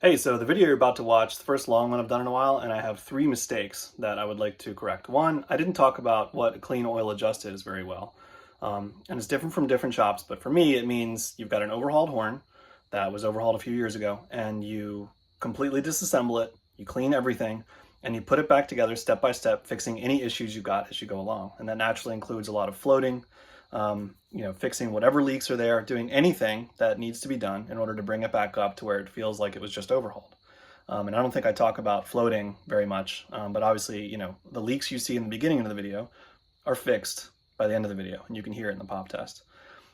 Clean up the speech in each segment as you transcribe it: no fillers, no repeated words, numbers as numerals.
Hey, so the video you're about to watch, the first long one I've done in a while, and I have three mistakes that I would like to correct. One, I didn't talk about what a clean oil adjust is very well. And it's different from different shops, but for me, it means you've got an overhauled horn that was overhauled a few years ago, and you completely disassemble it, you clean everything, and you put it back together step by step, fixing any issues you got as you go along. And that naturally includes a lot of floating, fixing whatever leaks are there, doing anything that needs to be done in order to bring it back up to where it feels like it was just overhauled. And I don't think I talk about floating very much, but obviously, the leaks you see in the beginning of the video are fixed by the end of the video, and you can hear it in the pop test.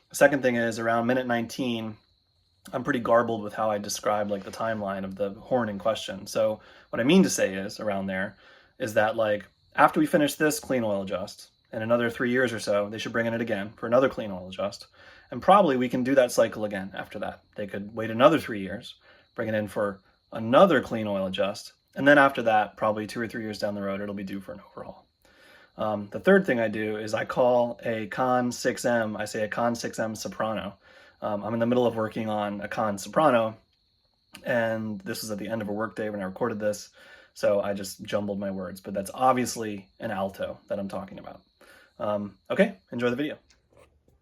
The second thing is around minute 19, I'm pretty garbled with how I describe like the timeline of the horn in question. So what I mean to say is around there is that like after we finish this clean oil adjust, in another 3 years or so, they should bring in it again for another clean oil adjust. And probably we can do that cycle again after that. They could wait another 3 years, bring it in for another clean oil adjust. And then after that, probably 2 or 3 years down the road, it'll be due for an overhaul. The third thing I do is I call a Con 6M, I say a Con 6M soprano. I'm in the middle of working on a Con soprano, and this was at the end of a workday when I recorded this, so I just jumbled my words, but that's obviously an alto that I'm talking about. Okay, enjoy the video.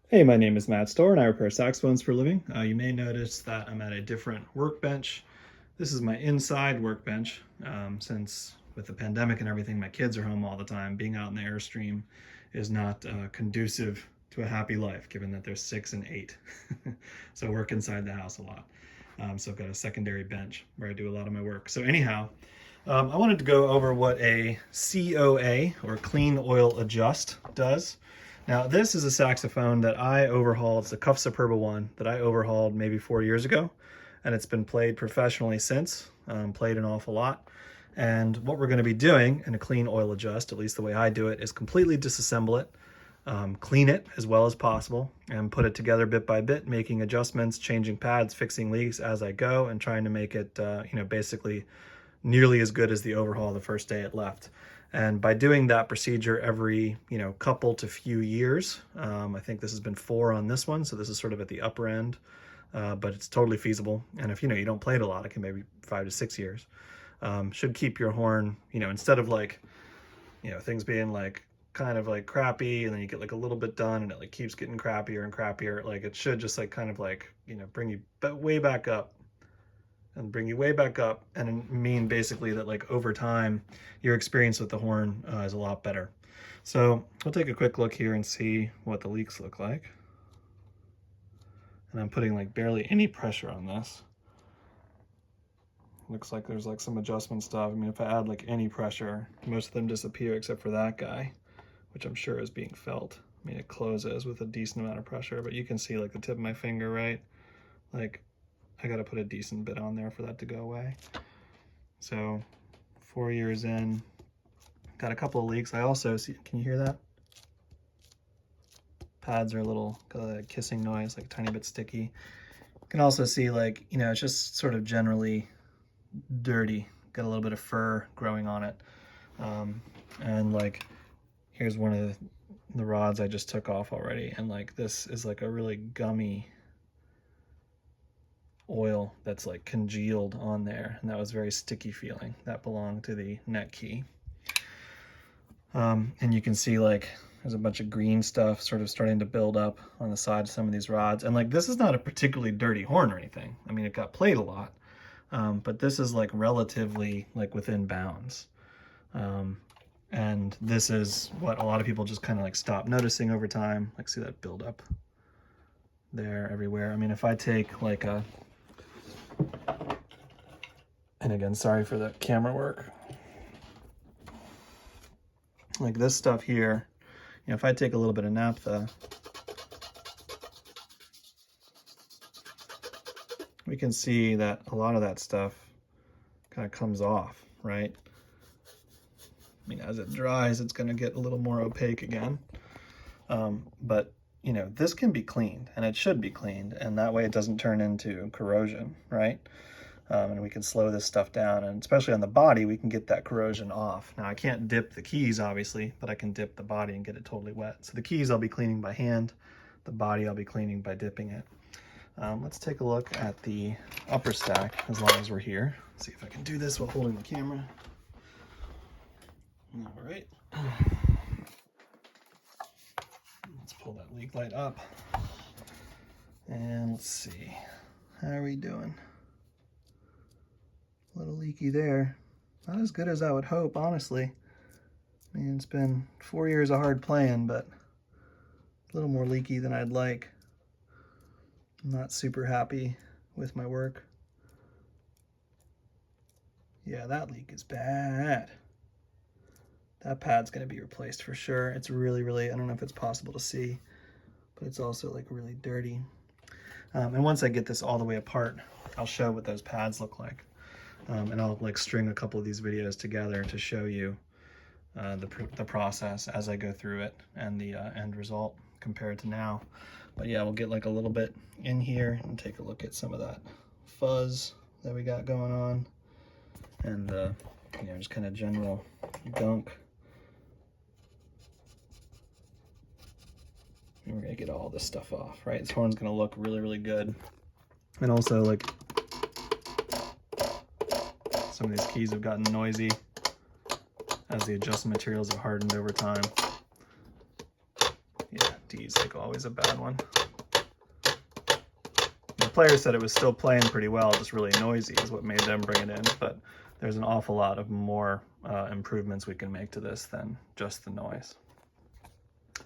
Hey, my name is Matt Storr and I repair saxophones for a living. You may notice that I'm at a different workbench. This is my inside workbench. Since with the pandemic and everything, my kids are home all the time. Being out in the Airstream is not conducive to a happy life, given that they're 6 and 8. So I work inside the house a lot. So I've got a secondary bench where I do a lot of my work. So anyhow, I wanted to go over what a COA, or clean oil adjust, does. Now this is a saxophone that I overhauled. It's a Cuff Superba one that I overhauled maybe 4 years ago, and it's been played professionally since, played an awful lot. And what we're going to be doing in a clean oil adjust, at least the way I do it, is completely disassemble it, clean it as well as possible, and put it together bit by bit, making adjustments, changing pads, fixing leaks as I go, and trying to make it, basically nearly as good as the overhaul the first day it left. And by doing that procedure every, couple to few years, I think this has been 4 on this one, so this is sort of at the upper end, but it's totally feasible. And if, you don't play it a lot, it can maybe 5 to 6 years. Should keep your horn, instead of like, things being like kind of like crappy, and then you get like a little bit done and it like keeps getting crappier and crappier. Like it should just like kind of like, bring you way back up, and bring you way back up, and mean basically that like over time your experience with the horn is a lot better. So we'll take a quick look here and see what the leaks look like. And I'm putting like barely any pressure on this. Looks like there's like some adjustment stuff. I mean, if I add like any pressure, most of them disappear except for that guy, which I'm sure is being felt. I mean, it closes with a decent amount of pressure, but you can see like the tip of my finger, right? Like I got to put a decent bit on there for that to go away. So 4 years in, got a couple of leaks. I also see, can you hear that? Pads are got a kissing noise, like a tiny bit sticky. You can also see like, it's just sort of generally dirty. Got a little bit of fur growing on it. And like, here's one of the rods I just took off already. And like, this is like a really gummy oil that's like congealed on there, and that was very sticky feeling. That belonged to the neck key. And you can see like there's a bunch of green stuff sort of starting to build up on the side of some of these rods. And like, this is not a particularly dirty horn or anything. I mean, it got played a lot, but this is like relatively like within bounds. And this is what a lot of people just kind of like stop noticing over time. Like, see that build up there everywhere. I mean, if I take like a, and again, sorry for the camera work, like this stuff here, if I take a little bit of naphtha, we can see that a lot of that stuff kind of comes off, right? I mean, as it dries, it's going to get a little more opaque again. But this can be cleaned, and it should be cleaned, and that way it doesn't turn into corrosion, right? And we can slow this stuff down, and especially on the body, we can get that corrosion off. Now, I can't dip the keys, obviously, but I can dip the body and get it totally wet. So the keys I'll be cleaning by hand, the body I'll be cleaning by dipping it. Let's take a look at the upper stack as long as we're here. See if I can do this while holding the camera. All right. Let's pull that leak light up. And let's see. How are we doing? A little leaky there. Not as good as I would hope, honestly. I mean, it's been 4 years of hard playing, but a little more leaky than I'd like. I'm not super happy with my work. Yeah, that leak is bad. That pad's gonna be replaced for sure. It's really, I don't know if it's possible to see, but it's also like really dirty. And once I get this all the way apart, I'll show what those pads look like. And I'll like string a couple of these videos together to show you the process as I go through it and the end result compared to now. But yeah, we'll get like a little bit in here and take a look at some of that fuzz that we got going on, and you know, just kind of general gunk. And we're gonna get all this stuff off, right? This horn's gonna look really good. And also, like, some of these keys have gotten noisy as the adjustment materials have hardened over time. Yeah, D's like always a bad one. The player said it was still playing pretty well, just really noisy is what made them bring it in, but there's an awful lot of more improvements we can make to this than just the noise.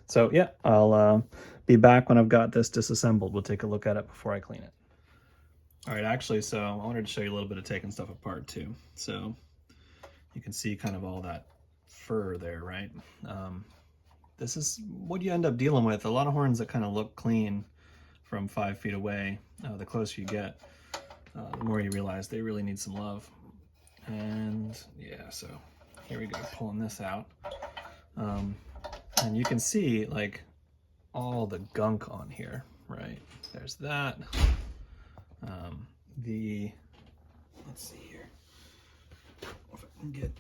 So yeah, I'll be back when I've got this disassembled. We'll take a look at it before I clean it. All right, actually, so I wanted to show you a little bit of taking stuff apart too. So you can see kind of all that fur there, right? This is what you end up dealing with. A lot of horns that kind of look clean from 5 feet away, the closer you get, the more you realize they really need some love. And yeah, so here we go, pulling this out. And you can see like all the gunk on here, right? There's that. Let's see here, if I can get,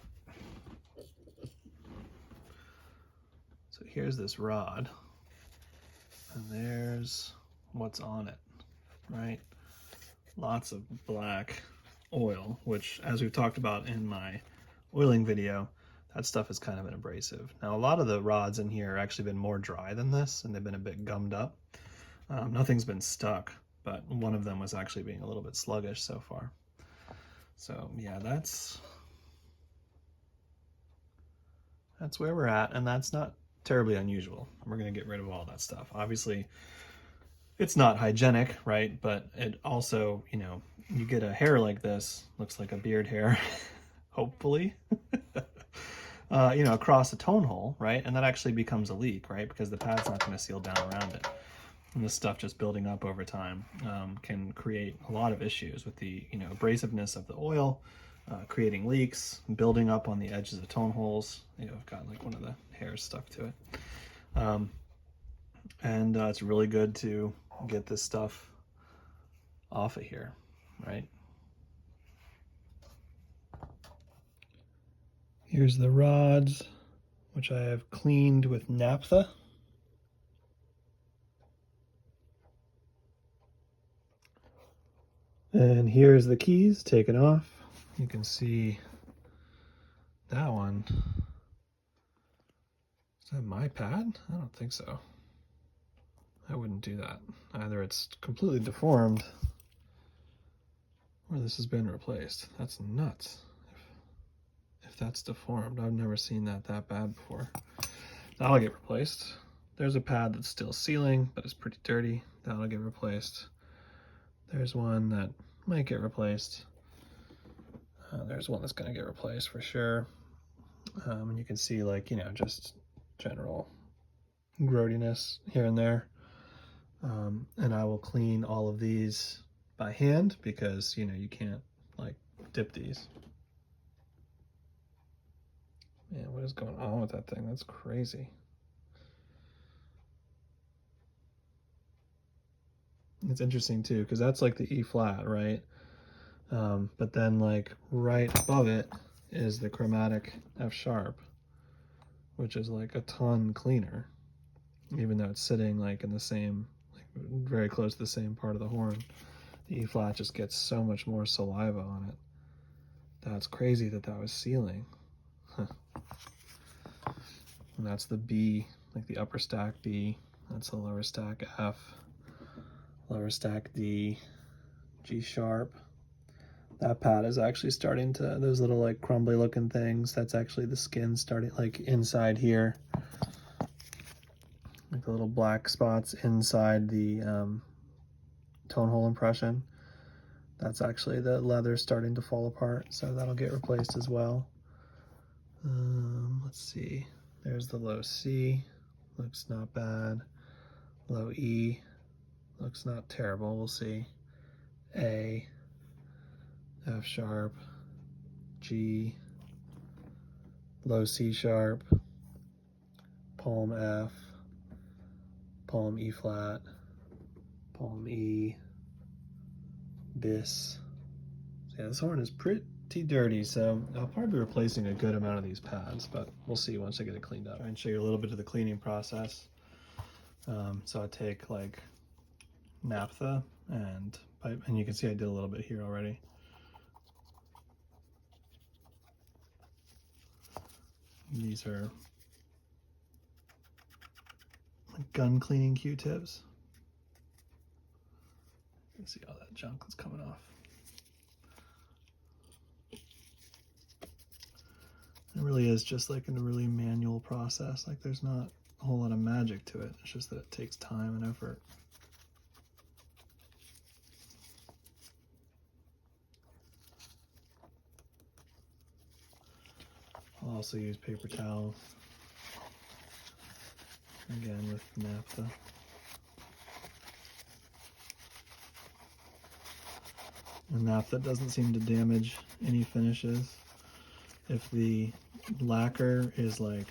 so here's this rod, and there's what's on it, right? Lots of black oil, which, as we've talked about in my oiling video, that stuff is kind of an abrasive. Now, a lot of the rods in here have actually been more dry than this, and they've been a bit gummed up. Nothing's been stuck, but one of them was actually being a little bit sluggish so far. So yeah, that's where we're at, and that's not terribly unusual. We're gonna get rid of all that stuff. Obviously, it's not hygienic, right? But it also, you know, you get a hair like this, looks like a beard hair, hopefully, you know, across a tone hole, right? And that actually becomes a leak, right? Because the pad's not gonna seal down around it. And this stuff just building up over time can create a lot of issues with the, you know, abrasiveness of the oil, creating leaks, building up on the edges of tone holes. You know, I've got like one of the hairs stuck to it. And it's really good to get this stuff off of here, right? Here's the rods, which I have cleaned with naphtha. And here's the keys taken off. You can see that one. Is that my pad? I don't think so. I wouldn't do that. Either it's completely deformed or this has been replaced. That's nuts. If that's deformed, I've never seen that bad before. That'll get replaced. There's a pad that's still sealing, but it's pretty dirty. That'll get replaced. There's one that might get replaced. There's one that's gonna get replaced for sure. And you can see, like, you know, just general growtiness here and there. And I will clean all of these by hand because, you know, you can't like dip these. Man, what is going on with that thing? That's crazy. It's interesting too, because that's like the E flat, right? But then like right above it is the chromatic F sharp, which is like a ton cleaner, even though it's sitting like in the same like very close to the same part of the horn. The E flat just gets so much more saliva on it. That's crazy that that was sealing. Huh. And that's the B, like the upper stack B. That's the lower stack F, lower stack D, G sharp. That pad is actually starting to, those little like crumbly looking things, that's actually the skin starting like inside here. Like the little black spots inside the tone hole impression. That's actually the leather starting to fall apart, so that'll get replaced as well. Let's see, there's the low C, looks not bad. Low E, looks not terrible, we'll see. A, F sharp, G, low C sharp, palm F, palm E flat, palm E, bis. So yeah, this horn is pretty dirty, so I'll probably be replacing a good amount of these pads, but we'll see once I get it cleaned up. Try and show you a little bit of the cleaning process. So I take like naphtha and pipe, and you can see I did a little bit here already. These are gun cleaning Q-tips. You can see all that junk that's coming off. It really is just like a really manual process. Like there's not a whole lot of magic to it. It's just that it takes time and effort. I'll also use paper towels, again with naphtha. And naphtha doesn't seem to damage any finishes. If the lacquer is like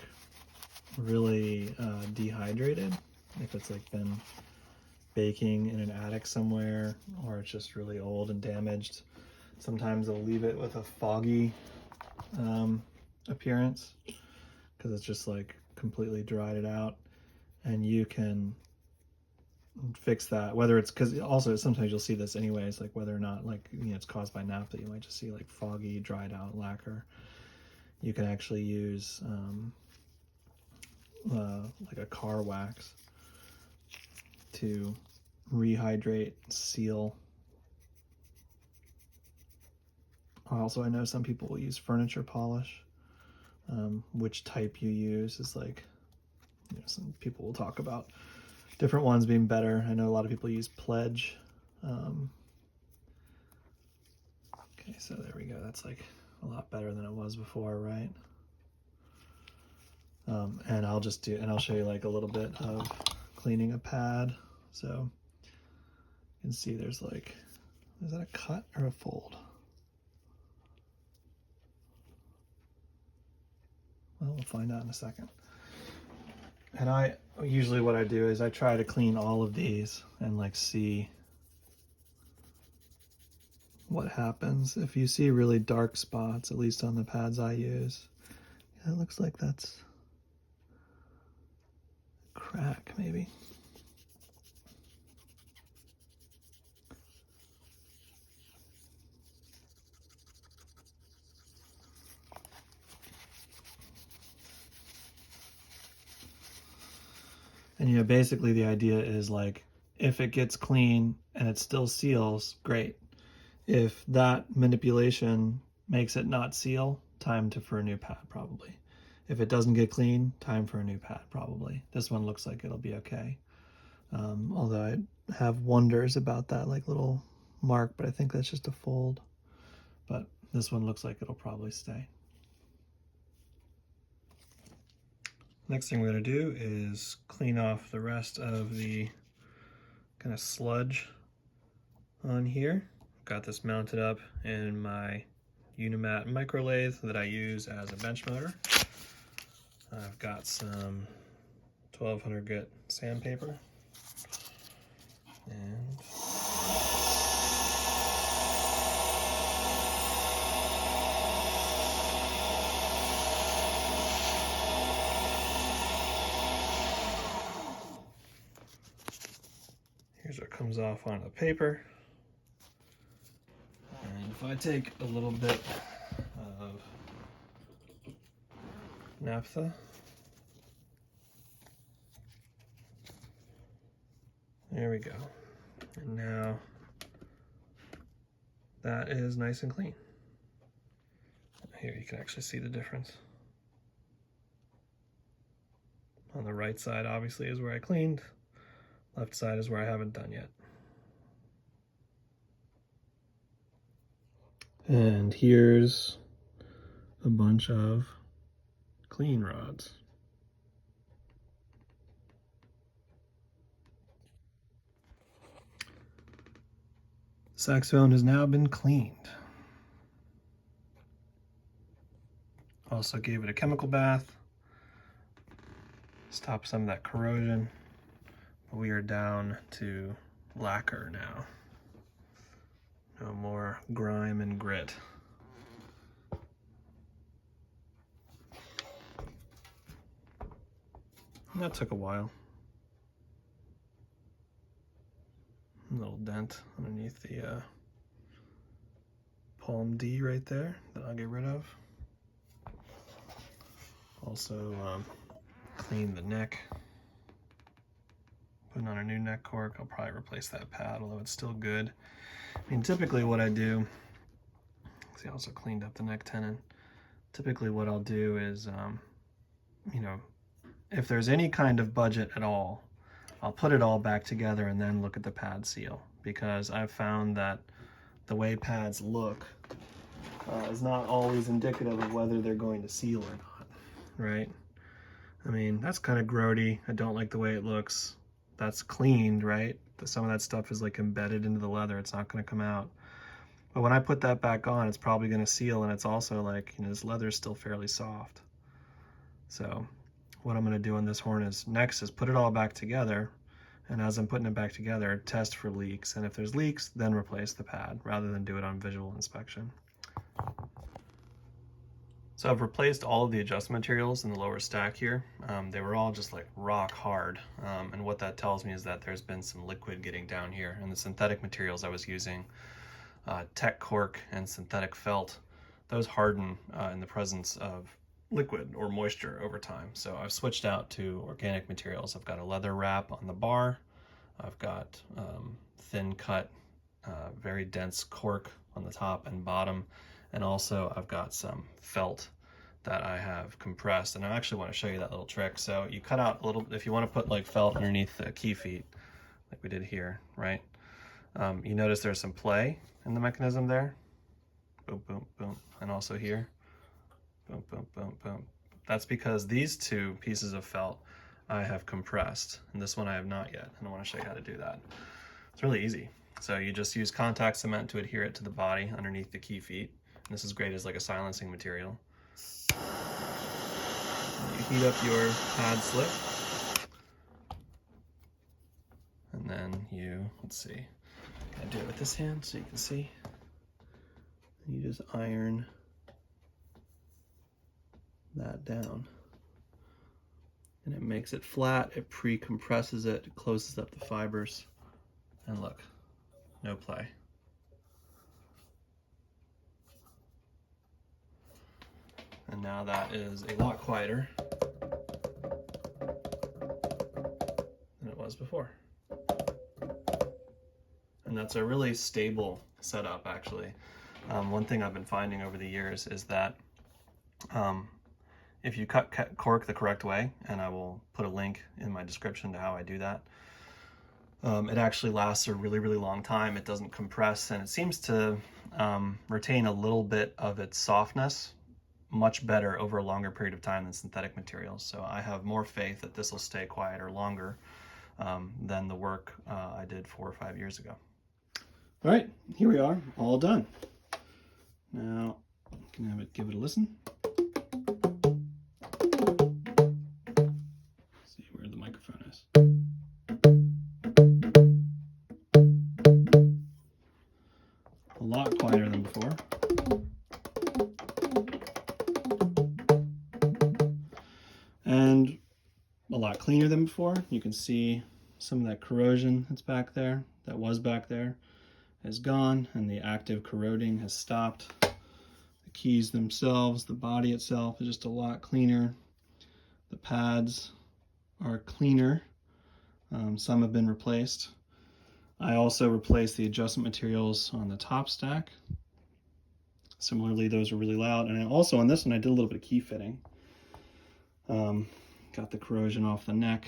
really dehydrated, if it's like been baking in an attic somewhere, or it's just really old and damaged, sometimes they'll leave it with a foggy appearance because it's just like completely dried it out, and you can fix that, whether it's because also sometimes you'll see this anyways, like whether or not like it's caused by naphtha, you might just see like foggy dried out lacquer. You can actually use like a car wax to rehydrate, seal. Also, I know some people will use furniture polish. Which type you use is like, some people will talk about different ones being better. I know a lot of people use Pledge. Okay, so there we go. That's like a lot better than it was before, right? And I'll show you like a little bit of cleaning a pad. So you can see there's like, is that a cut or a fold? Well, we'll find out in a second. And usually what I do is I try to clean all of these and like see what happens. If you see really dark spots, at least on the pads I use, yeah, it looks like that's a crack maybe. And basically the idea is like, if it gets clean and it still seals, great. If that manipulation makes it not seal, time for a new pad probably. If it doesn't get clean, time for a new pad probably. This one looks like it'll be okay. Although I have wonders about that like little mark, but I think that's just a fold. But this one looks like it'll probably stay. Next thing we're going to do is clean off the rest of the kind of sludge on here. Got this mounted up in my Unimat micro lathe that I use as a bench motor. I've got some 1200 grit sandpaper, and comes off onto the paper. And if I take a little bit of naphtha, there we go. And now that is nice and clean. Here you can actually see the difference. On the right side obviously is where I cleaned. Left side is where I haven't done yet. And here's a bunch of clean rods. The saxophone has now been cleaned. Also gave it a chemical bath. Stop some of that corrosion. But we are down to lacquer now. No more grime and grit. And that took a while. A little dent underneath the palm D right there that I'll get rid of. Also clean the neck. Putting on a new neck cork. I'll probably replace that pad, although it's still good. I mean, typically what I do, see, I also cleaned up the neck tenon. Typically what I'll do is, you know, if there's any kind of budget at all, I'll put it all back together and then look at the pad seal, because I've found that the way pads look is not always indicative of whether they're going to seal or not, right? I mean, that's kind of grody. I don't like the way it looks. That's cleaned, right? Some of that stuff is like embedded into the leather. It's not going to come out. But when I put that back on, it's probably going to seal, and it's also like, you know, this leather is still fairly soft. So what I'm going to do on this horn is next is put it all back together, and as I'm putting it back together, test for leaks, and if there's leaks, then replace the pad rather than do it on visual inspection. So I've replaced all of the adjustment materials in the lower stack here. They were all just like rock hard, and what that tells me is that there's been some liquid getting down here, and the synthetic materials I was using, tech cork and synthetic felt, those harden in the presence of liquid or moisture over time. So I've switched out to organic materials. I've got a leather wrap on the bar. I've got thin cut, very dense cork on the top and bottom. And also I've got some felt that I have compressed. And I actually want to show you that little trick. So you cut out a little, if you want to put like felt underneath the key feet, like we did here, right? You notice there's some play in the mechanism there. Boom, boom, boom. And also here. Boom, boom, boom, boom. That's because these two pieces of felt I have compressed, and this one I have not yet, and I want to show you how to do that. It's really easy. So you just use contact cement to adhere it to the body underneath the key feet. And this is great as like a silencing material. You heat up your pad slip, and then you, let's see, I do it with this hand so you can see. You just iron that down, and it makes it flat. It pre-compresses it, it closes up the fibers, and look, no play. And now that is a lot quieter than it was before. And that's a really stable setup, actually. One thing I've been finding over the years is that if you cut cork the correct way, and I will put a link in my description to how I do that, it actually lasts a really, really long time. It doesn't compress, and it seems to retain a little bit of its softness much better over a longer period of time than synthetic materials. So I have more faith that this will stay quieter longer than the work I did 4 or 5 years ago. All right, here we are, all done. Now, you can give it a listen. See where the microphone is. A lot quieter than before. And a lot cleaner than before. You can see some of that corrosion that's back there. that was back there is gone, and the active corroding has stopped. The keys themselves, the body itself is just a lot cleaner. The pads are cleaner. Some have been replaced. I also replaced the adjustment materials on the top stack. Similarly, those are really loud. And also on this one, I did a little bit of key fitting. Got the corrosion off the neck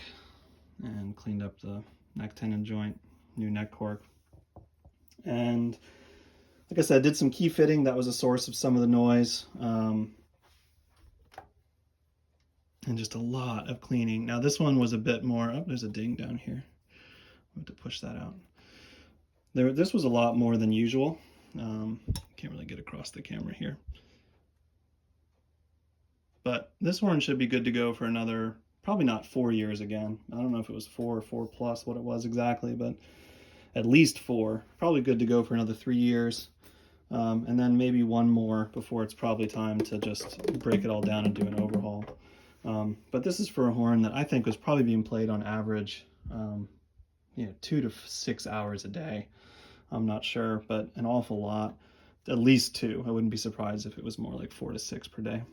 and cleaned up the neck tenon joint, new neck cork. And like I said, I did some key fitting. That was a source of some of the noise. And just a lot of cleaning. Now this one was a bit more, oh, there's a ding down here. I have to push that out. This was a lot more than usual. Can't really get across the camera here. But this horn should be good to go for another, probably not 4 years again. I don't know if it was 4 or 4 plus what it was exactly, but at least 4. Probably good to go for another 3 years. And then maybe 1 more before it's probably time to just break it all down and do an overhaul. But this is for a horn that I think was probably being played on average, 2 to 6 hours a day. I'm not sure, but an awful lot. At least 2. I wouldn't be surprised if it was more like 4 to 6 per day.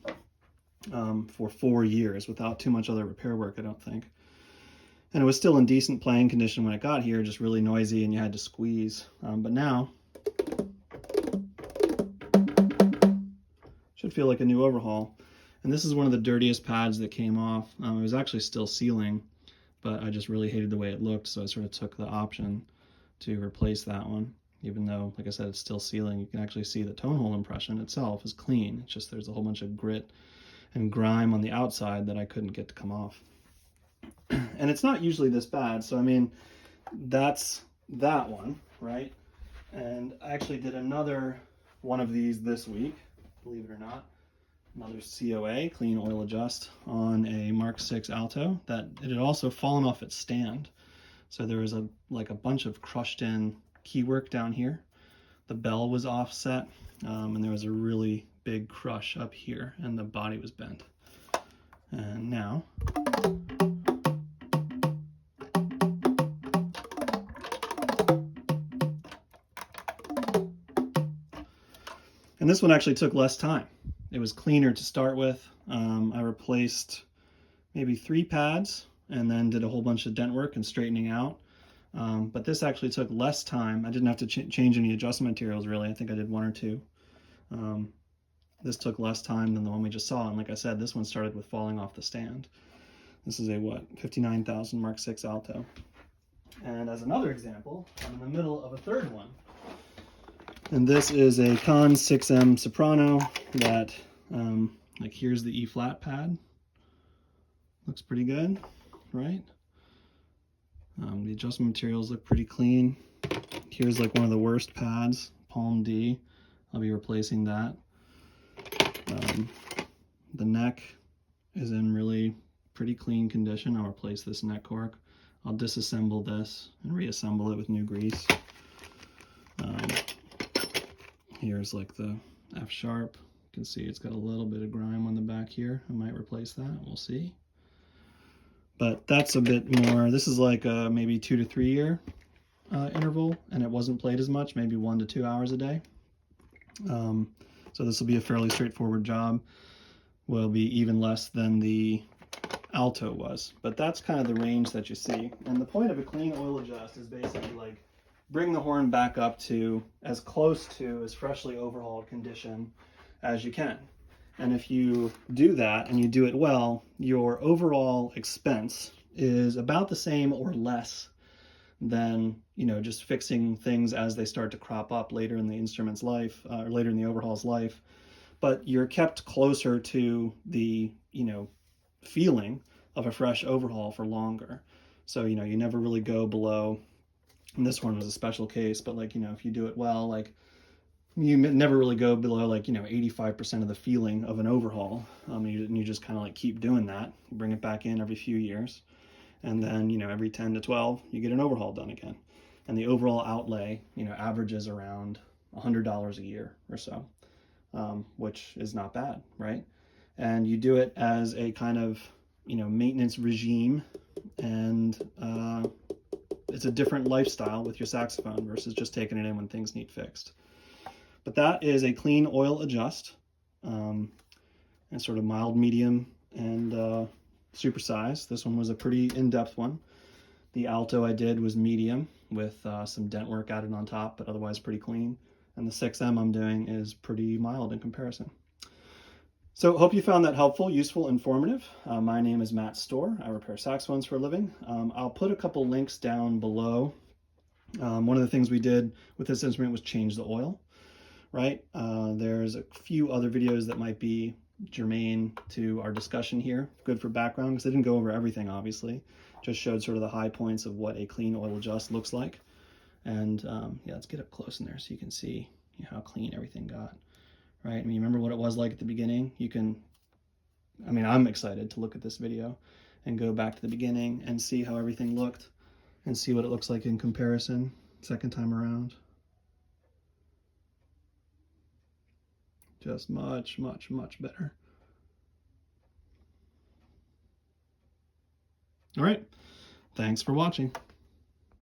For 4 years without too much other repair work, I don't think. And it was still in decent playing condition when it got here, just really noisy and you had to squeeze. But now, should feel like a new overhaul. And this is one of the dirtiest pads that came off. It was actually still sealing, but I just really hated the way it looked, so I sort of took the option to replace that one. Even though, like I said, it's still sealing, you can actually see the tone hole impression itself is clean. It's just there's a whole bunch of grit and grime on the outside that I couldn't get to come off. And it's not usually this bad, so I mean, that's that one, right? And I actually did another one of these this week, believe it or not. Another COA, clean oil adjust, on a Mark 6 Alto that it had also fallen off its stand. So there was a bunch of crushed in keywork down here. The bell was offset, and there was a really big crush up here, and the body was bent. And now, and this one actually took less time. It was cleaner to start with. I replaced maybe 3 pads and then did a whole bunch of dent work and straightening out. But this actually took less time. I didn't have to change any adjustment materials really. I think I did 1 or 2. This took less time than the one we just saw. And like I said, this one started with falling off the stand. This is a, 59,000 Mark 6 Alto. And as another example, I'm in the middle of a third one. And this is a Con 6M Soprano that, here's the E flat pad. Looks pretty good, right? The adjustment materials look pretty clean. Here's one of the worst pads, Palm D. I'll be replacing that. The neck is in really pretty clean condition. I'll replace this neck cork. I'll disassemble this and reassemble it with new grease. Here's the F sharp. You can see it's got a little bit of grime on the back here. I might replace that, we'll see. But that's a bit more, this is a maybe 2 to 3 year interval, and it wasn't played as much, maybe 1 to 2 hours a day. So this will be a fairly straightforward job. Will be even less than the Alto was, but that's kind of the range that you see. And the point of a clean oil adjust is basically bring the horn back up to as close to as freshly overhauled condition as you can. And if you do that and you do it well, your overall expense is about the same or less than, just fixing things as they start to crop up later in the instrument's life, or later in the overhaul's life. But you're kept closer to the, feeling of a fresh overhaul for longer. So, you never really go below, and this one was a special case, but if you do it well, you never really go below 85% of the feeling of an overhaul. You just kind of keep doing that. You bring it back in every few years, and then every 10 to 12 you get an overhaul done again. And the overall outlay averages around $100 a year or so, which is not bad, right? And you do it as a kind of maintenance regime, and it's a different lifestyle with your saxophone versus just taking it in when things need fixed. But that is a clean oil adjust, and sort of mild, medium, and supersize. This one was a pretty in-depth one. The alto I did was medium with some dent work added on top, but otherwise pretty clean. And the 6M I'm doing is pretty mild in comparison. So hope you found that helpful, useful, informative. My name is Matt Storr. I repair saxophones for a living. I'll put a couple links down below. One of the things we did with this instrument was change the oil, right? There's a few other videos that might be germane to our discussion here. Good for background, because I didn't go over everything, obviously. Just showed sort of the high points of what a clean oil adjust looks like. And yeah, let's get up close in there so you can see how clean everything got. Right? I mean, remember what it was like at the beginning? I'm excited to look at this video and go back to the beginning and see how everything looked and see what it looks like in comparison second time around. Just much, much, much better. All right. Thanks for watching.